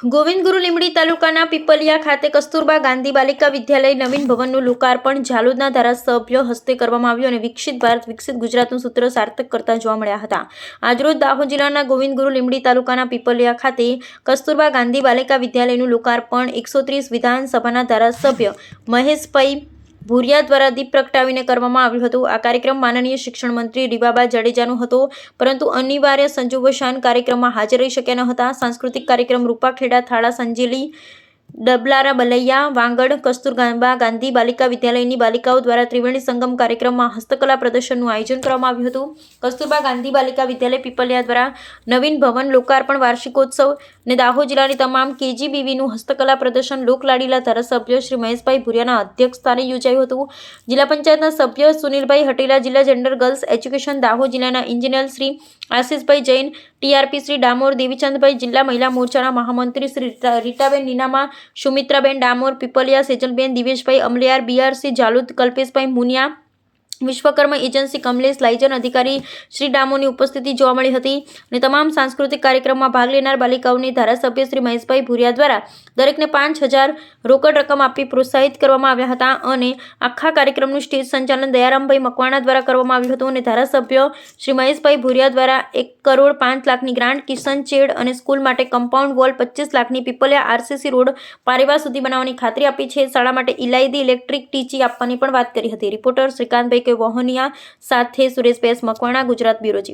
ગોવિંદગુરુ લીંબડી તાલુકાના પીપલિયા ખાતે કસ્તુરબા ગાંધી બાલિકા વિદ્યાલય નવીન ભવનનું લોકાર્પણ ઝાલોદના ધારાસભ્ય હસ્તે કરવામાં આવ્યું અને વિકસિત ભારત વિકસિત ગુજરાતનું સૂત્ર સાર્થક કરતા જોવા મળ્યા હતા। આજરોજ દાહોદ જિલ્લાના ગોવિંદગુરુ લીંબડી તાલુકાના પીપલિયા ખાતે કસ્તુરબા ગાંધી બાલિકા વિદ્યાલયનું લોકાર્પણ 130 વિધાનસભાના ધારાસભ્ય મહેશભાઈ ભુરિયા દ્વારા દીપ પ્રગટાવીને કરવામાં આવ્યું હતું। આ કાર્યક્રમ માનનીય શિક્ષણ મંત્રી રીવાબા જાડેજાનો હતો, પરંતુ અનિવાર્ય સંજોગોસર કાર્યક્રમમાં હાજર રહી શક્યા ન હતા। સાંસ્કૃતિક કાર્યક્રમ રૂપાખેડા થાળા સંજેલી ડબલારા બલૈયા વાંગડ કસ્તુરબા ગાંધી બાલિકા વિદ્યાલયની બાલિકાઓ દ્વારા ત્રિવેણી સંગમ કાર્યક્રમમાં હસ્તકલા પ્રદર્શનનું આયોજન કરવામાં આવ્યું હતું। કસ્તુરબા ગાંધી બાલિકા વિદ્યાલય પીપલિયા દ્વારા નવીન ભવન લોકાર્પણ વાર્ષિકોત્સવ અને દાહોદ જિલ્લાની તમામ કેજીબીવીનું હસ્તકલા પ્રદર્શન લોકલાડીલા ધારાસભ્ય શ્રી મહેશભાઈ ભુરિયાના અધ્યક્ષસ્થાને યોજાયું હતું। જિલ્લા પંચાયતના સભ્ય સુનિલભાઈ હટેલા, જિલ્લા જેન્ડર ગર્લ્સ એજ્યુકેશન દાહોદ જિલ્લાના એન્જિનિયર શ્રી આશિષભાઈ જૈન, ટીઆરપી શ્રી ડામોર દેવીચંદભાઈ, જિલ્લા મહિલા મોરચાના મહામંત્રી શ્રી રીટાબેન નીનામા, સુમિત્રાબેન ડામોર પીપલિયા, સેજલબેન દિવેશભાઈ અમલિયાર, બીઆરસી ઝાલોદ કલ્પેશભાઈ મુનિયા, વિશ્વકર્મા એજન્સી કમલેશ લાઇજન અધિકારી શ્રી ડામોરની ઉપસ્થિતિ જોવા મળી હતી અને તમામ સાંસ્કૃતિક કાર્યક્રમમાં ભાગ લેનાર બાલિકાઓને ધારાસભ્ય શ્રી મહેશભાઈ ભુરિયા દ્વારા દરેકને 5,000 રોકડ રકમ આપી પ્રોત્સાહિત કરવામાં આવ્યા હતા અને આખા કાર્યક્રમનું સ્ટેજ સંચાલન દયારામભાઈ મકવાણા દ્વારા કરવામાં આવ્યું હતું અને ધારાસભ્ય શ્રી મહેશભાઈ ભુરિયા દ્વારા 1,05,00,000ની ગ્રાન્ટ કિશન ચેડ અને સ્કૂલ માટે કમ્પાઉન્ડ વોલ 25 લાખની પીપલિયા આરસીસી રોડ પારેવા સુધી બનાવવાની ખાતરી આપી છે। શાળા માટે ઇલાયદી ઇલેક્ટ્રિક ટીચી આપવાની પણ વાત કરી હતી। રિપોર્ટર શ્રીકાંતભાઈ કે વહોનિયા સાથે સુરેશભાઈ મકવાણા, ગુજરાત બ્યુરો ચીફ।